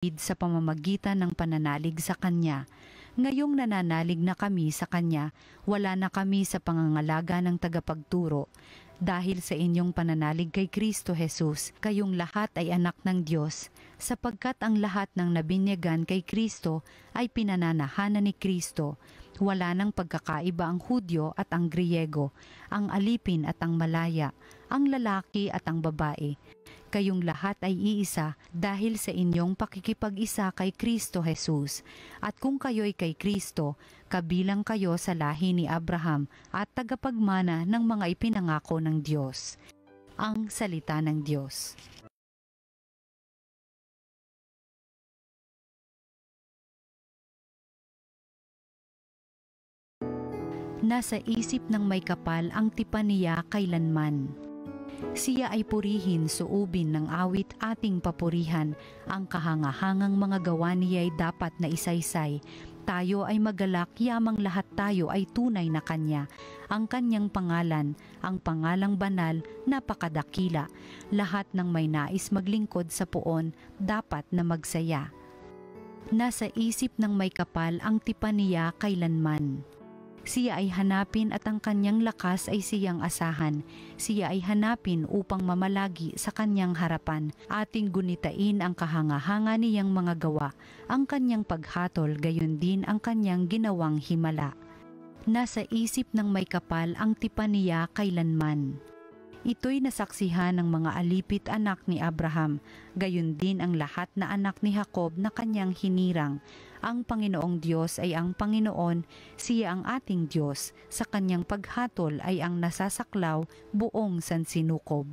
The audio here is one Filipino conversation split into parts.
sa pamamagitan ng pananalig sa Kanya. Ngayong nananalig na kami sa Kanya, wala na kami sa pangangalaga ng tagapagturo. Dahil sa inyong pananalig kay Kristo Jesus, kayong lahat ay anak ng Diyos, sapagkat ang lahat ng nabinyagan kay Kristo ay pinananahanan ni Kristo. Wala nang pagkakaiba ang Hudyo at ang Griyego, ang alipin at ang malaya, ang lalaki at ang babae. Kayong lahat ay iisa dahil sa inyong pakikipag-isa kay Kristo Jesus. At kung kayo'y kay Kristo, kabilang kayo sa lahi ni Abraham at tagapagmana ng mga ipinangako ng Diyos. Ang salita ng Diyos. Nasa isip ng may kapal ang tipan niya kailanman. Siya ay purihin, suubin ng awit ating papurihan. Ang kahangahangang mga gawa niya ay dapat na isaysay. Tayo ay magalak, yamang lahat tayo ay tunay na Kanya. Ang Kanyang pangalan, ang pangalang banal, napakadakila. Lahat ng may nais maglingkod sa puon, dapat na magsaya. Nasa isip ng may kapal ang tipan niya kailanman. Siya ay hanapin at ang kanyang lakas ay siyang asahan. Siya ay hanapin upang mamalagi sa kanyang harapan. Ating gunitain ang kahanga-hanga niyang mga gawa, ang kanyang paghatol, gayon din ang kanyang ginawang himala. Nasa isip ng may kapal ang tipan niya kailanman. Ito'y nasaksihan ng mga alipit anak ni Abraham, gayon din ang lahat na anak ni Jacob na kanyang hinirang. Ang Panginoong Diyos ay ang Panginoon, siya ang ating Diyos, sa kanyang paghatol ay ang nasasaklaw buong sansinukob.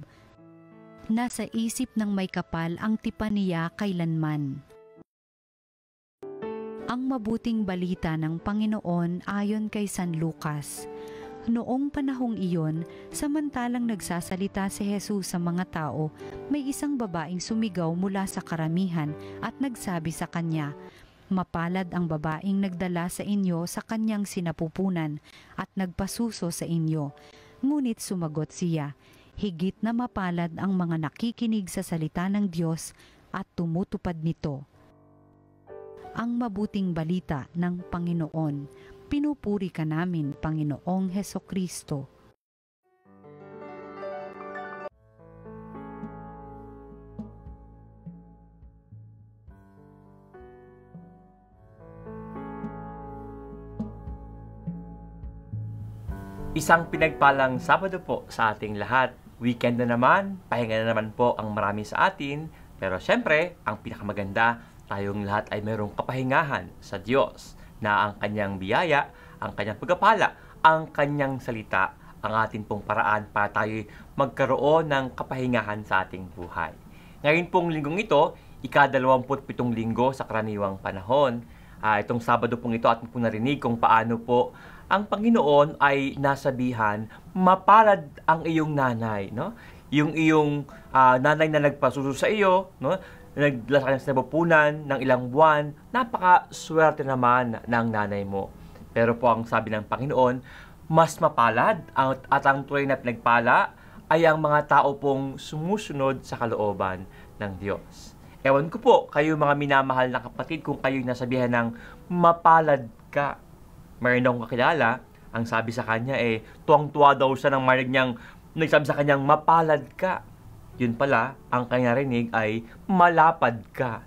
Nasa isip ng may kapal ang tipan niya kailanman. Ang mabuting balita ng Panginoon ayon kay San Lucas. Noong panahong iyon, samantalang nagsasalita si Jesus sa mga tao, may isang babaeng sumigaw mula sa karamihan at nagsabi sa kanya, "Mapalad ang babaeng nagdala sa inyo sa kanyang sinapupunan at nagpasuso sa inyo." Ngunit sumagot siya, "Higit na mapalad ang mga nakikinig sa salita ng Diyos at tumutupad nito." Ang mabuting balita ng Panginoon. Pinupuri ka namin, Panginoong Hesukristo. Isang pinagpalang Sabado po sa ating lahat. Weekend na naman, pahinga na naman po ang marami sa atin. Pero syempre, ang pinakamaganda, tayong lahat ay mayroong kapahingahan sa Diyos na ang kanyang biyaya, ang kanyang pagpapala, ang kanyang salita, ang ating pong paraan para tayo magkaroon ng kapahingahan sa ating buhay. Ngayon pong linggong ito, ika-27 linggo sa karaniwang panahon. Itong Sabado pong ito ating pong narinig kung paano po ang Panginoon ay nasabihan, mapalad ang iyong nanay, no? Yung iyong nanay na nagpasuso sa iyo, no? Nagdala sa kanyang sinapupunan ng ilang buwan, napaka-swerte naman ng nanay mo. Pero po ang sabi ng Panginoon, mas mapalad at ang tunay na pinagpala ay ang mga tao pong sumusunod sa kalooban ng Diyos. Ewan ko po, kayo mga minamahal na kapatid, kung kayo'y nasabihan ng mapalad ka. Mayroon akong kakilala, ang sabi sa kanya tuwang-tuwa daw siya ng marinig niyang nagsabi sa kanyang mapalad ka. Yun pala, ang kanya rinig ay malapad ka.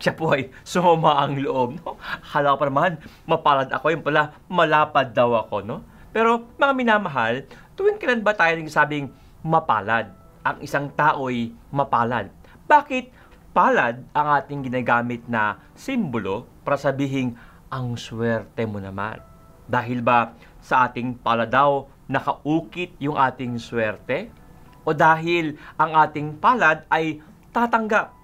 Siya po ay sumama ang loob. No? Akala ko pa naman, mapalad ako. Yun pala, malapad daw ako. No? Pero mga minamahal, tuwing kailan ba tayo nagsabing mapalad? Ang isang tao'y mapalad. Bakit palad ang ating ginagamit na simbolo para sabihing ang swerte mo naman? Dahil ba sa ating pala daw nakaukit yung ating swerte? O dahil ang ating palad ay tatanggap?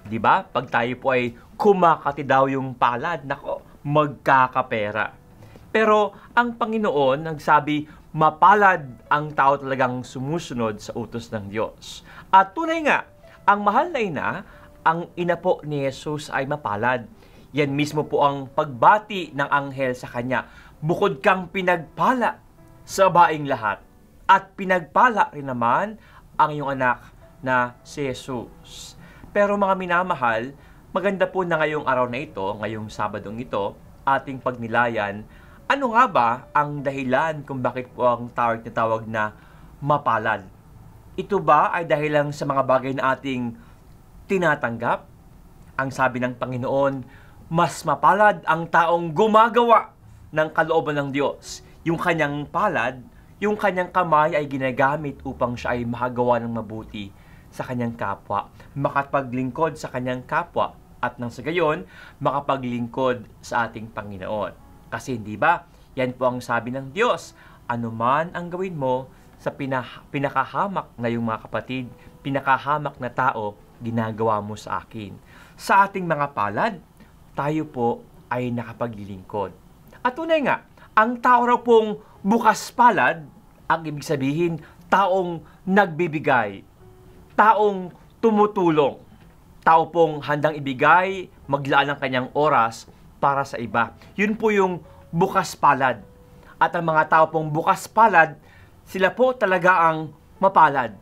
Di ba? Pag tayo po ay kumakati daw yung palad, nako, magkakapera. Pero ang Panginoon nagsabi, mapalad ang tao talagang sumusunod sa utos ng Diyos. At tunay nga, ang mahal na ina, ang ina po ni Jesus ay mapalad. Yan mismo po ang pagbati ng anghel sa kanya. Bukod kang pinagpala sa babaeng lahat, at pinagpala rin naman ang iyong anak na si Jesus. Pero mga minamahal, maganda po na ngayong araw na ito, ngayong Sabadong ito, ating pagnilayan, ano nga ba ang dahilan kung bakit po ang tawag na mapalad? Ito ba ay dahil lang sa mga bagay na ating tinatanggap? Ang sabi ng Panginoon, mas mapalad ang taong gumagawa ng kalooban ng Diyos. Yung kanyang palad, yung kanyang kamay ay ginagamit upang siya ay makagawa ng mabuti sa kanyang kapwa, makapaglingkod sa kanyang kapwa, at nang sa gayon, makapaglingkod sa ating Panginoon. Kasi hindi ba, yan po ang sabi ng Diyos, anuman ang gawin mo sa pinakahamak na yung mga kapatid, pinakahamak na tao, ginagawa mo sa akin. Sa ating mga palad, tayo po ay nakapaglilingkod. At tunay nga, ang tao raw pong bukas palad, ang ibig sabihin, taong nagbibigay, taong tumutulong, tao pong handang ibigay, maglaan ng kanyang oras para sa iba. Yun po yung bukas palad. At ang mga tao pong bukas palad, sila po talaga ang mapalad.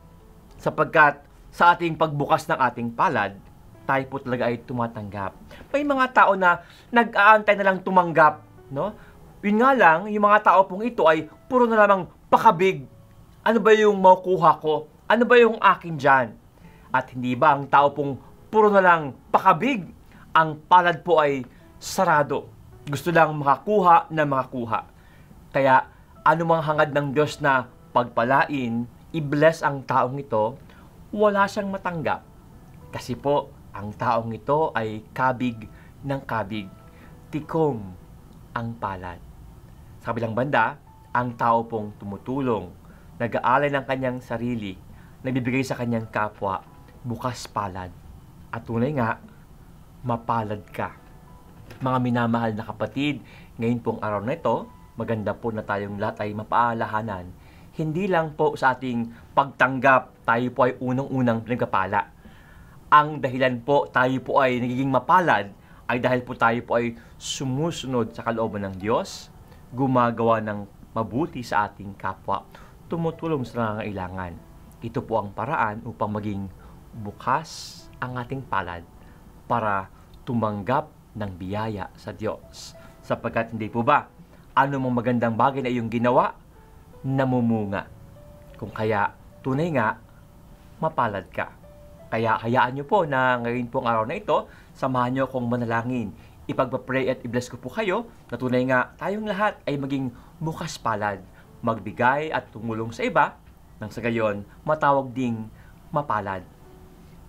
Sapagkat sa ating pagbukas ng ating palad, tayo po talaga ay tumatanggap. May mga tao na nag-aantay na lang tumanggap, no? Yun nga lang, yung mga tao pong ito ay puro na lamang pakabig. Ano ba yung makukuha ko? Ano ba yung akin dyan? At hindi ba ang tao pong puro na lang pakabig, ang palad po ay sarado. Gusto lang makakuha na makakuha. Kaya anumang hangad ng Diyos na pagpalain, i-bless ang taong ito, wala siyang matanggap. Kasi po, ang taong ito ay kabig ng kabig. Tikom ang palad. Sa kabilang banda, ang tao pong tumutulong, nag-aalay ng kanyang sarili, nagbibigay sa kanyang kapwa, bukas palad. At tunay nga, mapalad ka. Mga minamahal na kapatid, ngayon pong araw na ito, maganda po na tayong lahat ay mapaalahanan. Hindi lang po sa ating pagtanggap, tayo po ay unang-unang pinagpapala. Ang dahilan po tayo po ay nagiging mapalad ay dahil po tayo po ay sumusunod sa kalooban ng Diyos, gumagawa ng mabuti sa ating kapwa, tumutulong sa nangangailangan. Ito po ang paraan upang maging bukas ang ating palad para tumanggap ng biyaya sa Diyos. Sapagkat hindi po ba, anumang magandang bagay na iyong ginawa, namumunga. Kung kaya, tunay nga, mapalad ka. Kaya hayaan nyo po na ngayon pong araw na ito, samahan nyo akong manalangin. Ipagpapray at i-bless ko po kayo na tunay nga tayong lahat ay maging bukas palad, magbigay at tumulong sa iba, nang sa gayon matawag ding mapalad.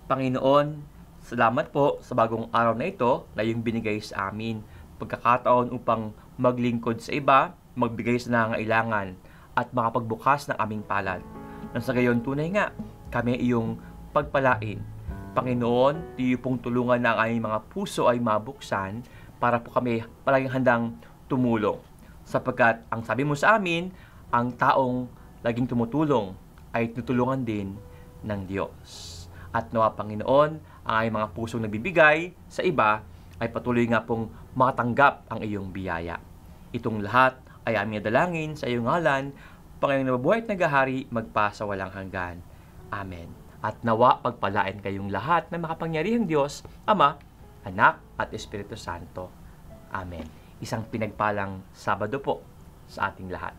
Panginoon, salamat po sa bagong araw na ito na iyong binigay sa amin. Pagkakataon upang maglingkod sa iba, magbigay sa nangangailangan, at makapagbukas ng aming palad. Nang sa gayon tunay nga, kami iyong pagpalain. Panginoon, tiyo pong tulungan na ang aming mga puso ay mabuksan para po kami palaging handang tumulong. Sapagkat ang sabi mo sa amin, ang taong laging tumutulong ay tutulungan din ng Diyos. At nawa Panginoon, ang aming mga pusong nagbibigay sa iba ay patuloy nga pong makatanggap ang iyong biyaya. Itong lahat ay aming dalangin sa iyong ngalan, Panginoong nababuhay at naghahari, magpa sa walang hanggan. Amen. At nawa pagpalain kayong lahat na makapangyarihang Diyos, Ama, Anak at Espiritu Santo. Amen. Isang pinagpalang Sabado po sa ating lahat.